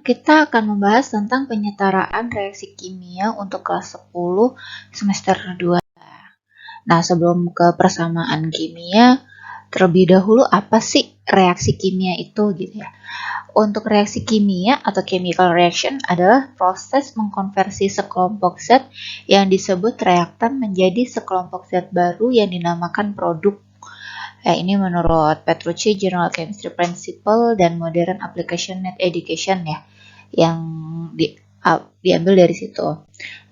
kita akan membahas tentang penyetaraan reaksi kimia untuk kelas 10 semester 2. Nah, sebelum ke persamaan kimia, terlebih dahulu apa sih reaksi kimia itu gitu ya. Untuk reaksi kimia atau chemical reaction adalah proses mengkonversi sekelompok zat yang disebut reaktan menjadi sekelompok zat baru yang dinamakan produk. Ini menurut Petrucci Journal Chemistry Principle dan Modern Application Net Education ya, yang diambil dari situ.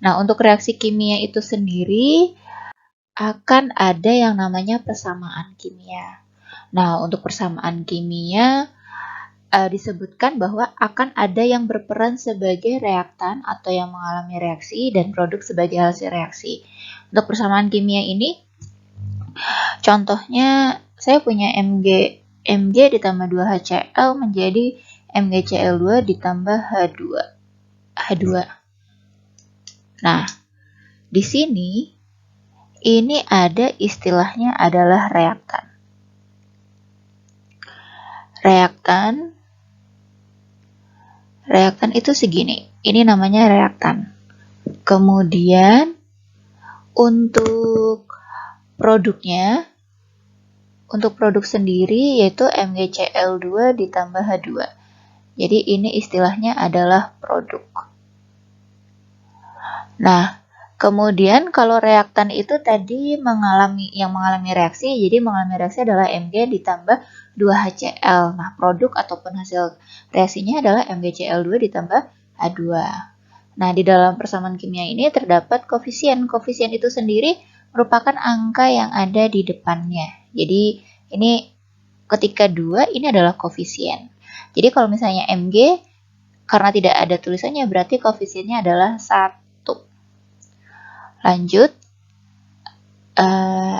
Nah, untuk reaksi kimia itu sendiri akan ada yang namanya persamaan kimia. Nah, untuk persamaan kimia disebutkan bahwa akan ada yang berperan sebagai reaktan atau yang mengalami reaksi dan produk sebagai hasil reaksi. Untuk persamaan kimia ini, contohnya saya punya Mg ditambah 2HCl menjadi MgCl2 ditambah H2. Nah, di sini ini ada istilahnya adalah reaktan. Reaktan itu segini. Ini namanya reaktan. Kemudian untuk produknya, untuk produk sendiri yaitu MgCl2 ditambah H2. Jadi ini istilahnya adalah produk. Nah, kemudian kalau reaktan itu tadi mengalami reaksi, jadi mengalami reaksi adalah Mg ditambah 2HCl. Nah, produk ataupun hasil reaksinya adalah MgCl2 ditambah H2. Nah, di dalam persamaan kimia ini terdapat koefisien. Koefisien itu sendiri merupakan angka yang ada di depannya. Jadi, ini ketika 2, ini adalah koefisien. Jadi, kalau misalnya Mg, karena tidak ada tulisannya, berarti koefisiennya adalah 1. Lanjut,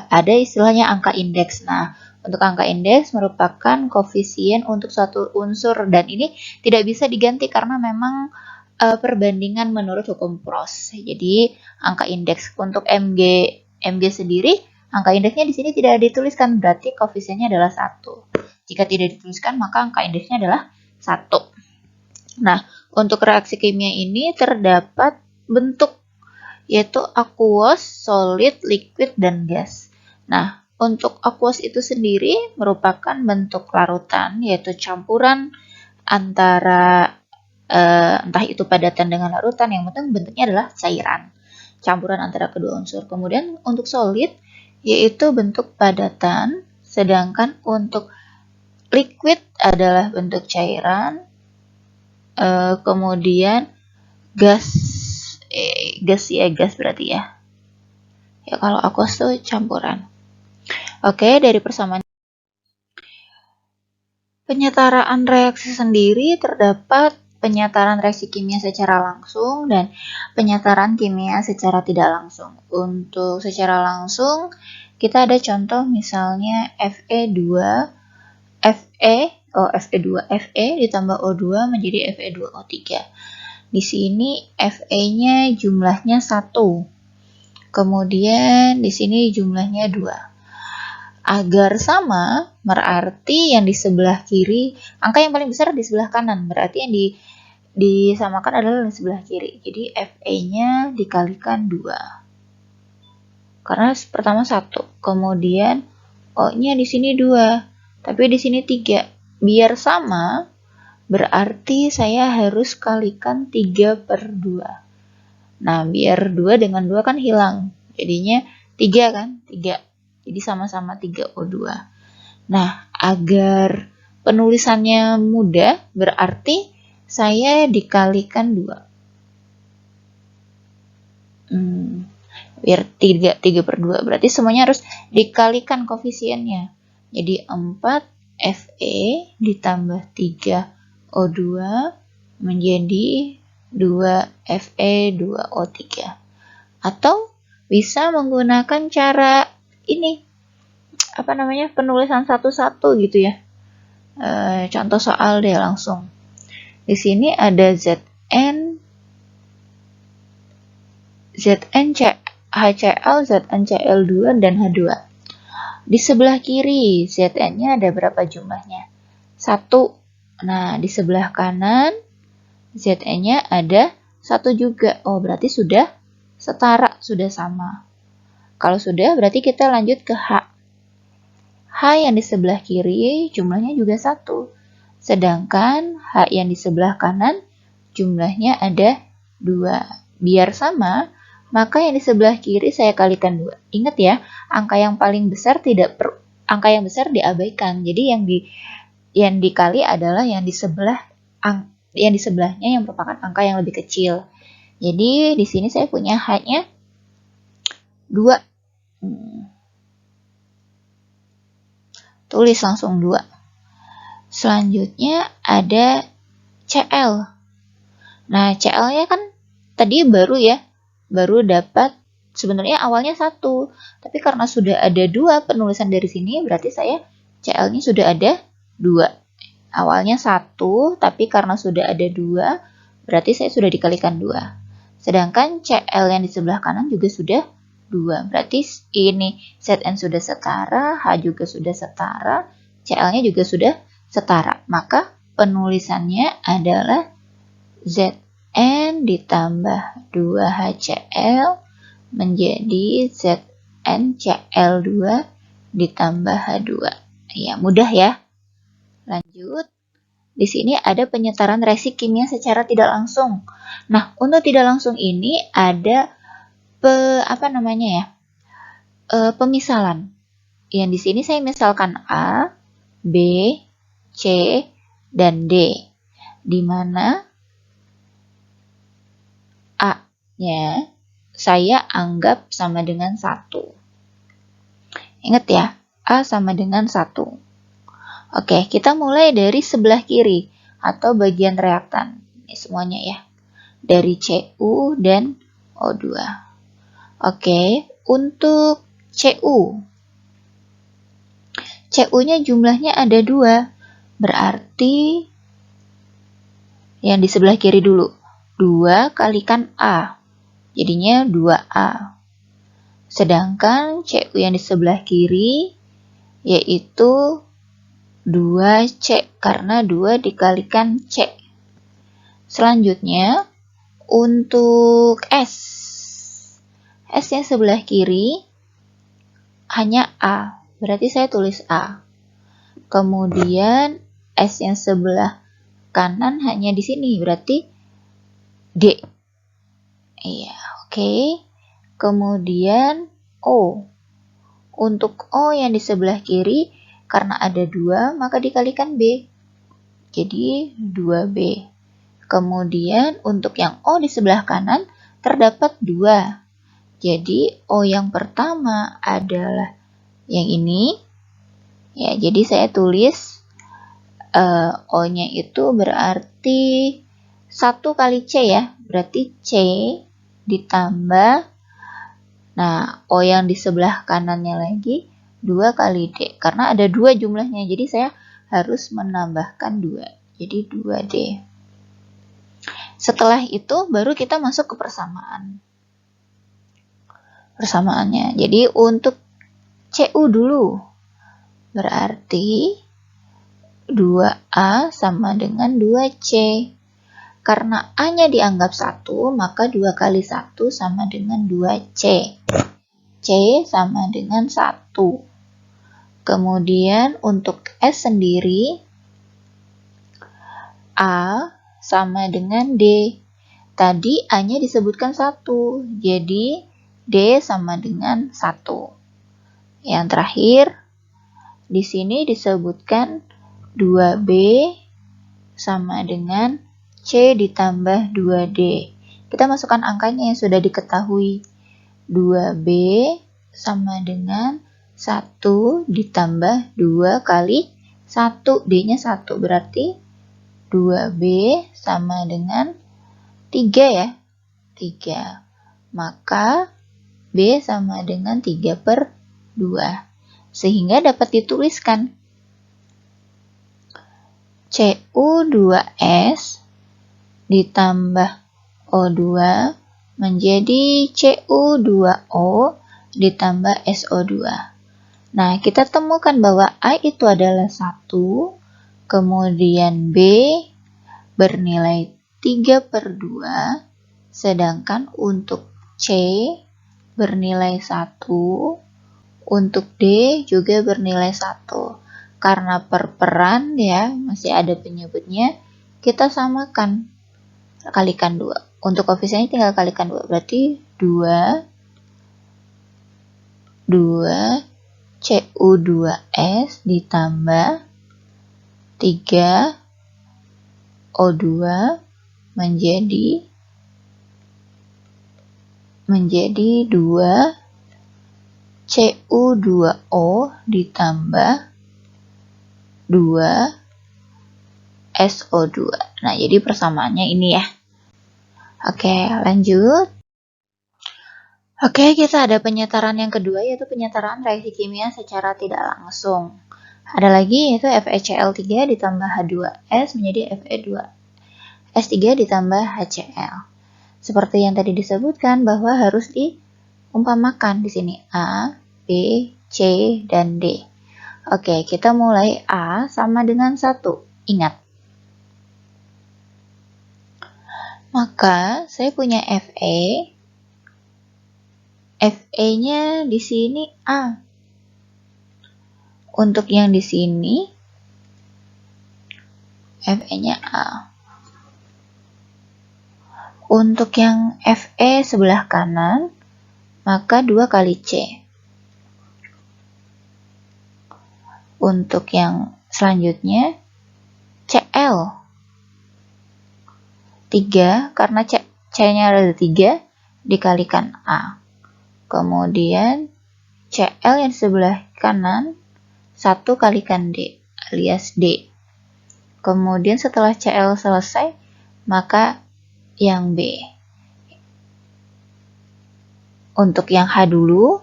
ada istilahnya angka indeks. Nah, untuk angka indeks merupakan koefisien untuk suatu unsur, dan ini tidak bisa diganti karena memang perbandingan menurut hukum Proust. Jadi, angka indeks untuk Mg sendiri, angka indeksnya di sini tidak dituliskan, berarti koefisiennya adalah 1. Jika tidak dituliskan, maka angka indeksnya adalah 1. Nah, untuk reaksi kimia ini terdapat bentuk, yaitu aqueous, solid, liquid, dan gas. Nah, untuk aqueous itu sendiri merupakan bentuk larutan, yaitu campuran antara entah itu padatan dengan larutan, yang penting bentuknya adalah cairan. Campuran antara kedua unsur. Kemudian untuk solid, yaitu bentuk padatan, sedangkan untuk liquid adalah bentuk cairan. Kemudian gas berarti ya. Ya, kalau aqueous itu campuran. Oke, dari persamaan penyetaraan reaksi sendiri terdapat penyetaraan reaksi kimia secara langsung dan penyetaraan kimia secara tidak langsung. Untuk secara langsung, kita ada contoh misalnya Fe2 ditambah O2 menjadi Fe2O3. Di sini Fe-nya jumlahnya 1. Kemudian di sini jumlahnya 2. Agar sama, berarti yang di sebelah kiri, angka yang paling besar di sebelah kanan, berarti yang disamakan adalah di sebelah kiri. Jadi Fe-nya dikalikan 2. Karena pertama 1, kemudian O-nya di sini 2, tapi di sini 3. Biar sama, berarti saya harus kalikan 3/2. Nah, biar 2 dengan 2 kan hilang. Jadinya 3 kan? 3. Jadi sama-sama 3O2. Nah, agar penulisannya mudah, berarti saya dikalikan 2. Biar 3/2. Berarti semuanya harus dikalikan koefisiennya. Jadi 4 Fe ditambah 3O2 menjadi 2 Fe2O3. Atau bisa menggunakan cara ini, penulisan satu-satu gitu ya. Contoh soal deh langsung. Di sini ada HCl, ZnCl2, dan H2. Di sebelah kiri, Zn-nya ada berapa jumlahnya? 1. Nah, di sebelah kanan Zn-nya ada 1 juga. Oh, berarti sudah setara, sudah sama. Kalau sudah, berarti kita lanjut ke H. H yang di sebelah kiri jumlahnya juga 1. Sedangkan H yang di sebelah kanan jumlahnya ada 2. Biar sama, maka yang di sebelah kiri saya kalikan 2. Ingat ya, angka yang paling besar angka yang besar diabaikan. Jadi yang dikali adalah yang di sebelahnya yang merupakan angka yang lebih kecil. Jadi di sini saya punya H-nya 2. Tulis langsung 2. Selanjutnya ada CL. Nah, CL-nya kan tadi baru dapat, sebenarnya awalnya 1. Tapi karena sudah ada 2 penulisan dari sini, berarti saya CL-nya sudah ada 2. Awalnya 1, tapi karena sudah ada 2, berarti saya sudah dikalikan 2. Sedangkan CL yang di sebelah kanan juga sudah 2. Berarti ini Zn sudah setara, H juga sudah setara, CL-nya juga sudah setara. Maka penulisannya adalah Zn ditambah 2HCl menjadi ZnCl2 ditambah H2. Ya, mudah ya. Lanjut. Di sini ada penyetaran reaksi kimia secara tidak langsung. Nah, untuk tidak langsung ini ada pemisalan. Yang di sini saya misalkan A, B, C, dan D. Di mana A-nya saya anggap sama dengan 1. Ingat ya, A sama dengan 1. Oke, kita mulai dari sebelah kiri atau bagian reaktan. Ini semuanya ya. Dari Cu dan O2. Oke, untuk Cu-nya jumlahnya ada 2. Berarti yang di sebelah kiri dulu. 2 kalikan A. Jadinya 2A. Sedangkan Cu yang di sebelah kiri yaitu 2C karena 2 dikalikan C. Selanjutnya untuk S. S yang sebelah kiri hanya A. Berarti saya tulis A. Kemudian S yang sebelah kanan hanya di sini. Berarti D. Iya, oke. Kemudian O. Untuk O yang di sebelah kiri, karena ada 2, maka dikalikan B. Jadi 2B. Kemudian untuk yang O di sebelah kanan, terdapat 2. Jadi O yang pertama adalah yang ini. Ya, jadi saya tulis O-nya itu berarti 1 kali C ya. Berarti C ditambah, nah O yang di sebelah kanannya lagi 2 kali D. Karena ada 2 jumlahnya, jadi saya harus menambahkan 2. Jadi 2D. Setelah itu baru kita masuk ke persamaannya. Jadi untuk Cu dulu. Berarti 2A sama dengan 2C. Karena A-nya dianggap 1, maka 2 kali 1 sama dengan 2C. C sama dengan 1. Kemudian untuk S sendiri, A sama dengan D. Tadi A-nya disebutkan 1, jadi D sama dengan 1. Yang terakhir, di sini disebutkan 2B sama dengan C ditambah 2D. Kita masukkan angkanya yang sudah diketahui. 2B sama dengan 1 ditambah 2 kali 1. D-nya 1. Berarti 2B sama dengan 3 ya. 3. Maka B sama dengan 3/2. Sehingga dapat dituliskan Cu2S ditambah O2 menjadi Cu2O ditambah SO2. Nah, kita temukan bahwa A itu adalah 1, kemudian B bernilai 3/2, sedangkan untuk C bernilai 1, untuk D juga bernilai 1. Karena perperan ya, masih ada penyebutnya, kita samakan, kalikan 2. Untuk koefisiennya tinggal kalikan 2, berarti 2 Cu2S ditambah 3 O2 menjadi 2 Cu2O ditambah 2 SO2. Nah, jadi persamaannya ini ya. Oke, lanjut. Oke, kita ada penyetaraan yang kedua, yaitu penyetaraan reaksi kimia secara tidak langsung. Ada lagi, yaitu FeCl3 ditambah H2S menjadi Fe2S3 ditambah HCl. Seperti yang tadi disebutkan bahwa harus diumpamakan di sini A, B, C, dan D. Oke, kita mulai A sama dengan 1. Ingat. Maka saya punya Fe. Fe-nya di sini A. Untuk yang di sini Fe-nya A. Untuk yang Fe sebelah kanan, maka 2 kali C. Untuk yang selanjutnya, Cl. 3, karena C-nya ada 3, dikalikan A. Kemudian, Cl yang sebelah kanan, 1 kalikan D, alias D. Kemudian setelah Cl selesai, maka yang B. Untuk yang H dulu,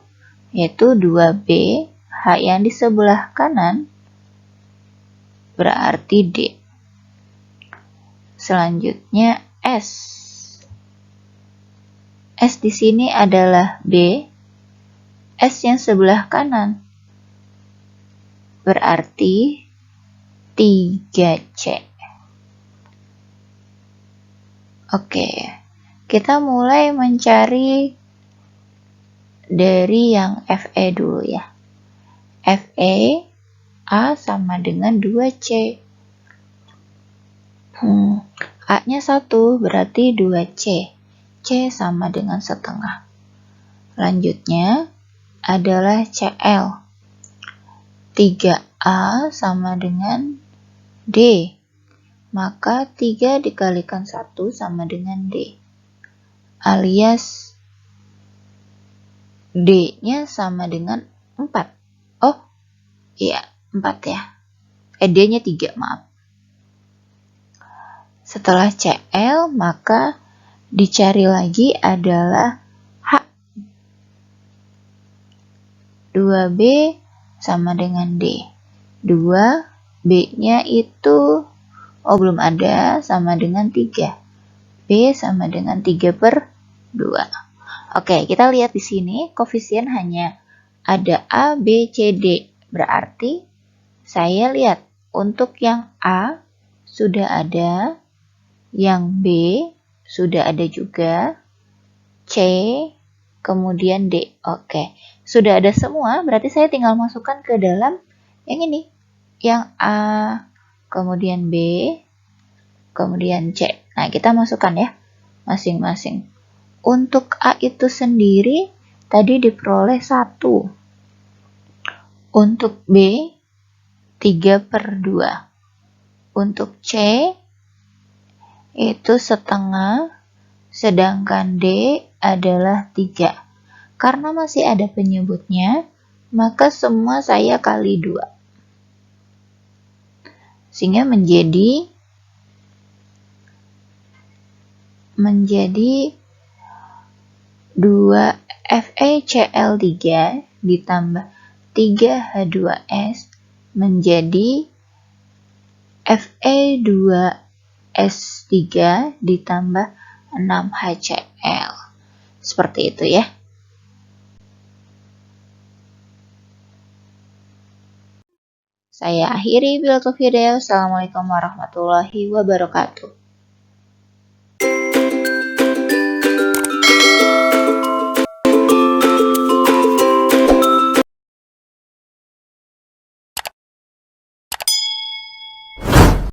yaitu 2B, H yang di sebelah kanan, berarti D. Selanjutnya S. S di sini adalah B. S yang sebelah kanan, berarti 3C. Oke, kita mulai mencari dari yang Fe dulu ya. Fe A sama dengan 2C. A-nya 1 berarti 2C. C sama dengan setengah. Lanjutnya adalah Cl. 3A sama dengan D. Maka 3 dikalikan 1 sama dengan D. Alias D-nya sama dengan 4. Oh, iya, 4 ya. D-nya 3, maaf. Setelah Cl, maka dicari lagi adalah H. 2B sama dengan D. 2B-nya itu, belum ada, sama dengan 3. B sama dengan 3/2. Oke, kita lihat di sini koefisien hanya ada A, B, C, D. Berarti saya lihat untuk yang A sudah ada, yang B sudah ada juga, C, kemudian D. Oke, sudah ada semua, berarti saya tinggal masukkan ke dalam yang ini. Yang A, kemudian B, kemudian C. Nah, kita masukkan ya, masing-masing. Untuk A itu sendiri, tadi diperoleh 1. Untuk B, 3/2. Untuk C, itu setengah, sedangkan D adalah 3. Karena masih ada penyebutnya, maka semua saya kali 2. Sehingga menjadi 2 FeCl3 ditambah 3H2S menjadi Fe2S3 ditambah 6HCl. Seperti itu ya. Saya akhiri video. Assalamualaikum warahmatullahi wabarakatuh.